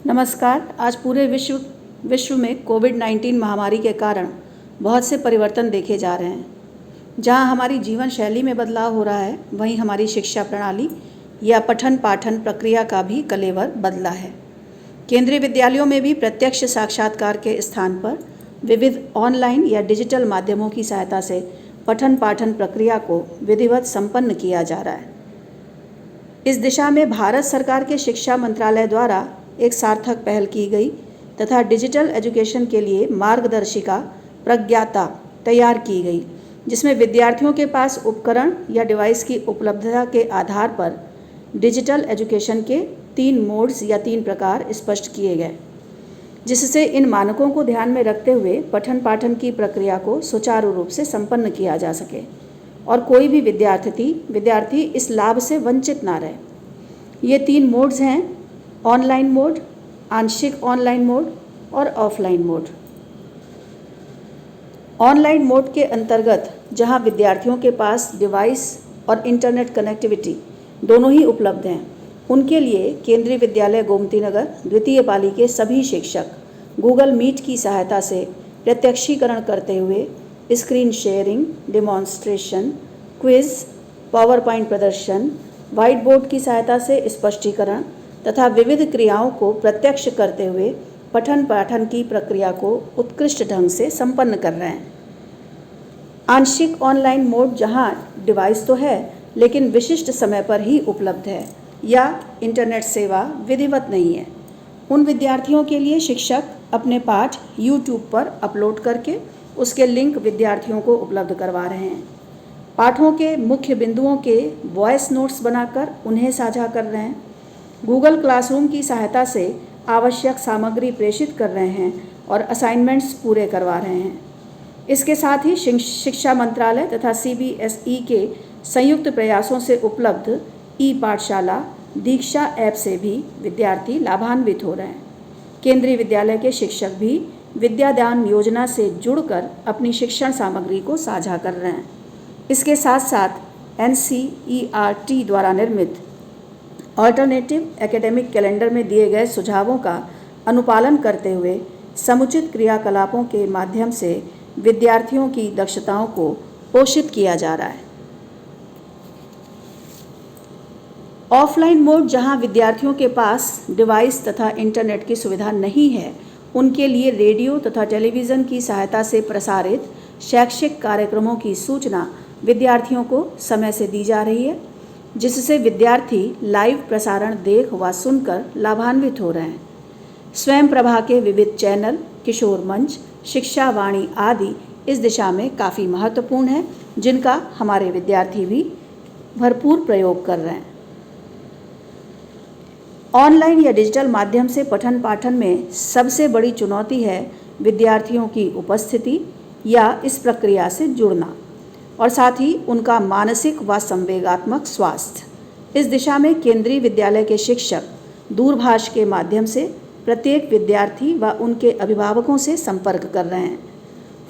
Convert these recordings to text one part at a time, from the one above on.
नमस्कार। आज पूरे विश्व में कोविड-19 महामारी के कारण बहुत से परिवर्तन देखे जा रहे हैं। जहां हमारी जीवन शैली में बदलाव हो रहा है, वहीं हमारी शिक्षा प्रणाली या पठन पाठन प्रक्रिया का भी कलेवर बदला है। केंद्रीय विद्यालयों में भी प्रत्यक्ष साक्षात्कार के स्थान पर विविध ऑनलाइन या डिजिटल माध्यमों की सहायता से पठन पाठन प्रक्रिया को विधिवत संपन्न किया जा रहा है। इस दिशा में भारत सरकार के शिक्षा मंत्रालय द्वारा एक सार्थक पहल की गई तथा डिजिटल एजुकेशन के लिए मार्गदर्शिका प्रज्ञाता तैयार की गई, जिसमें विद्यार्थियों के पास उपकरण या डिवाइस की उपलब्धता के आधार पर डिजिटल एजुकेशन के 3 मोड्स या 3 प्रकार स्पष्ट किए गए, जिससे इन मानकों को ध्यान में रखते हुए पठन पाठन की प्रक्रिया को सुचारू रूप से संपन्न किया जा सके और कोई भी विद्यार्थी इस लाभ से वंचित ना रहे। ये 3 मोड्स हैं: ऑनलाइन मोड, आंशिक ऑनलाइन मोड और ऑफलाइन मोड। ऑनलाइन मोड के अंतर्गत जहां विद्यार्थियों के पास डिवाइस और इंटरनेट कनेक्टिविटी दोनों ही उपलब्ध हैं, उनके लिए केंद्रीय विद्यालय गोमती नगर द्वितीय पाली के सभी शिक्षक गूगल मीट की सहायता से प्रत्यक्षीकरण करते हुए screen sharing, demonstration, quiz, power point प्रदर्शन, व्हाइट बोर्ड की सहायता से स्पष्टीकरण तथा विविध क्रियाओं को प्रत्यक्ष करते हुए पठन पाठन की प्रक्रिया को उत्कृष्ट ढंग से संपन्न कर रहे हैं। आंशिक ऑनलाइन मोड जहां डिवाइस तो है लेकिन विशिष्ट समय पर ही उपलब्ध है या इंटरनेट सेवा विधिवत नहीं है, उन विद्यार्थियों के लिए शिक्षक अपने पाठ YouTube पर अपलोड करके उसके लिंक विद्यार्थियों को उपलब्ध करवा रहे हैं। पाठों के मुख्य बिंदुओं के वॉइस नोट्स बनाकर उन्हें साझा कर रहे हैं। गूगल क्लासरूम की सहायता से आवश्यक सामग्री प्रेषित कर रहे हैं और असाइनमेंट्स पूरे करवा रहे हैं। इसके साथ ही शिक्षा मंत्रालय तथा CBSE के संयुक्त प्रयासों से उपलब्ध ई-पाठशाला दीक्षा ऐप से भी विद्यार्थी लाभान्वित हो रहे हैं। केंद्रीय विद्यालय के शिक्षक भी विद्यादान योजना से जुड़कर अपनी शिक्षण सामग्री को साझा कर रहे हैं। इसके साथ साथ NCERT द्वारा निर्मित ऑल्टरनेटिव एकेडमिक कैलेंडर में दिए गए सुझावों का अनुपालन करते हुए समुचित क्रियाकलापों के माध्यम से विद्यार्थियों की दक्षताओं को पोषित किया जा रहा है। ऑफलाइन मोड जहां विद्यार्थियों के पास डिवाइस तथा इंटरनेट की सुविधा नहीं है, उनके लिए रेडियो तथा टेलीविज़न की सहायता से प्रसारित शैक्षिक कार्यक्रमों की सूचना विद्यार्थियों को समय से दी जा रही है, जिससे विद्यार्थी लाइव प्रसारण देख व सुनकर लाभान्वित हो रहे हैं। स्वयं प्रभा के विविध चैनल, किशोर मंच, शिक्षा वाणी आदि इस दिशा में काफ़ी महत्वपूर्ण है, जिनका हमारे विद्यार्थी भी भरपूर प्रयोग कर रहे हैं। ऑनलाइन या डिजिटल माध्यम से पठन पाठन में सबसे बड़ी चुनौती है विद्यार्थियों की उपस्थिति या इस प्रक्रिया से जुड़ना और साथ ही उनका मानसिक व संवेगात्मक स्वास्थ्य। इस दिशा में केंद्रीय विद्यालय के शिक्षक दूरभाष के माध्यम से प्रत्येक विद्यार्थी व उनके अभिभावकों से संपर्क कर रहे हैं।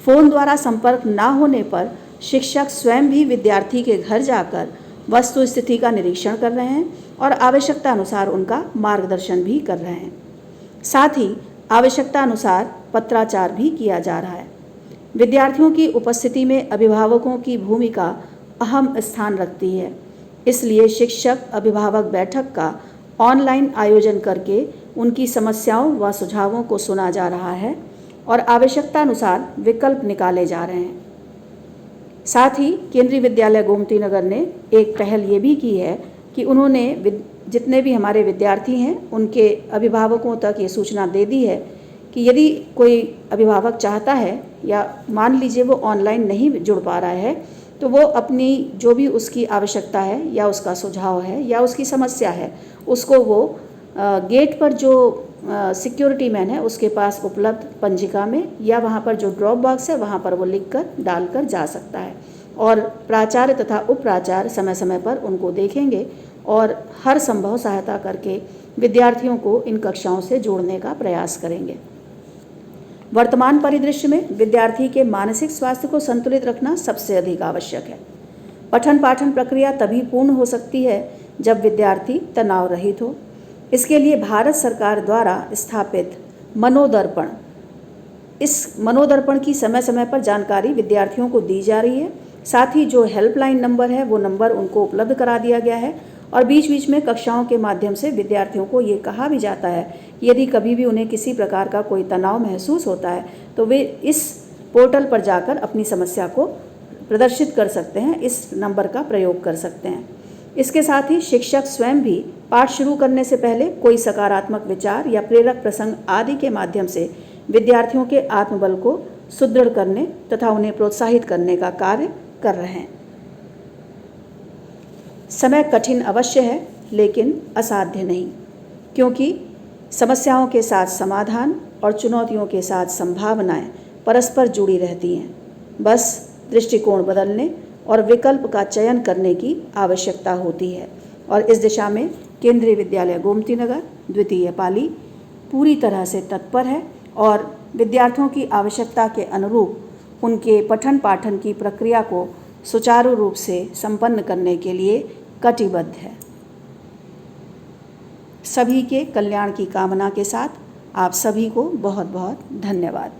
फ़ोन द्वारा संपर्क न होने पर शिक्षक स्वयं भी विद्यार्थी के घर जाकर वस्तु स्थिति का निरीक्षण कर रहे हैं और आवश्यकता अनुसार उनका मार्गदर्शन भी कर रहे हैं। साथ ही आवश्यकता अनुसार पत्राचार भी किया जा रहा है। विद्यार्थियों की उपस्थिति में अभिभावकों की भूमिका अहम स्थान रखती है, इसलिए शिक्षक अभिभावक बैठक का ऑनलाइन आयोजन करके उनकी समस्याओं व सुझावों को सुना जा रहा है और आवश्यकता अनुसार विकल्प निकाले जा रहे हैं। साथ ही केंद्रीय विद्यालय गोमती नगर ने एक पहल ये भी की है कि उन्होंने जितने भी हमारे विद्यार्थी हैं उनके अभिभावकों तक ये सूचना दे दी है कि यदि कोई अभिभावक चाहता है या मान लीजिए वो ऑनलाइन नहीं जुड़ पा रहा है, तो वो अपनी जो भी उसकी आवश्यकता है या उसका सुझाव है या उसकी समस्या है, उसको वो गेट पर जो सिक्योरिटी मैन है उसके पास उपलब्ध पंजिका में या वहाँ पर जो ड्रॉप बॉक्स है वहाँ पर वो लिखकर डालकर जा सकता है और प्राचार्य तथा उप प्राचार्य समय समय पर उनको देखेंगे और हर संभव सहायता करके विद्यार्थियों को इन कक्षाओं से जोड़ने का प्रयास करेंगे। वर्तमान परिदृश्य में विद्यार्थी के मानसिक स्वास्थ्य को संतुलित रखना सबसे अधिक आवश्यक है। पठन पाठन प्रक्रिया तभी पूर्ण हो सकती है जब विद्यार्थी तनाव रहित हो, इसके लिए भारत सरकार द्वारा स्थापित मनोदर्पण, इस मनोदर्पण की समय समय पर जानकारी विद्यार्थियों को दी जा रही है। साथ ही जो हेल्पलाइन नंबर है वो नंबर उनको उपलब्ध करा दिया गया है और बीच बीच में कक्षाओं के माध्यम से विद्यार्थियों को ये कहा भी जाता है कि यदि कभी भी उन्हें किसी प्रकार का कोई तनाव महसूस होता है तो वे इस पोर्टल पर जाकर अपनी समस्या को प्रदर्शित कर सकते हैं, इस नंबर का प्रयोग कर सकते हैं। इसके साथ ही शिक्षक स्वयं भी पाठ शुरू करने से पहले कोई सकारात्मक विचार या प्रेरक प्रसंग आदि के माध्यम से विद्यार्थियों के आत्मबल को सुदृढ़ करने तथा उन्हें प्रोत्साहित करने का कार्य कर रहे हैं। समय कठिन अवश्य है लेकिन असाध्य नहीं, क्योंकि समस्याओं के साथ समाधान और चुनौतियों के साथ संभावनाएं परस्पर जुड़ी रहती हैं। बस दृष्टिकोण बदलने और विकल्प का चयन करने की आवश्यकता होती है और इस दिशा में केंद्रीय विद्यालय गोमतीनगर द्वितीय पाली पूरी तरह से तत्पर है और विद्यार्थियों की आवश्यकता के अनुरूप उनके पठन पाठन की प्रक्रिया को सुचारू रूप से संपन्न करने के लिए कटिबद्ध है। सभी के कल्याण की कामना के साथ आप सभी को बहुत बहुत धन्यवाद।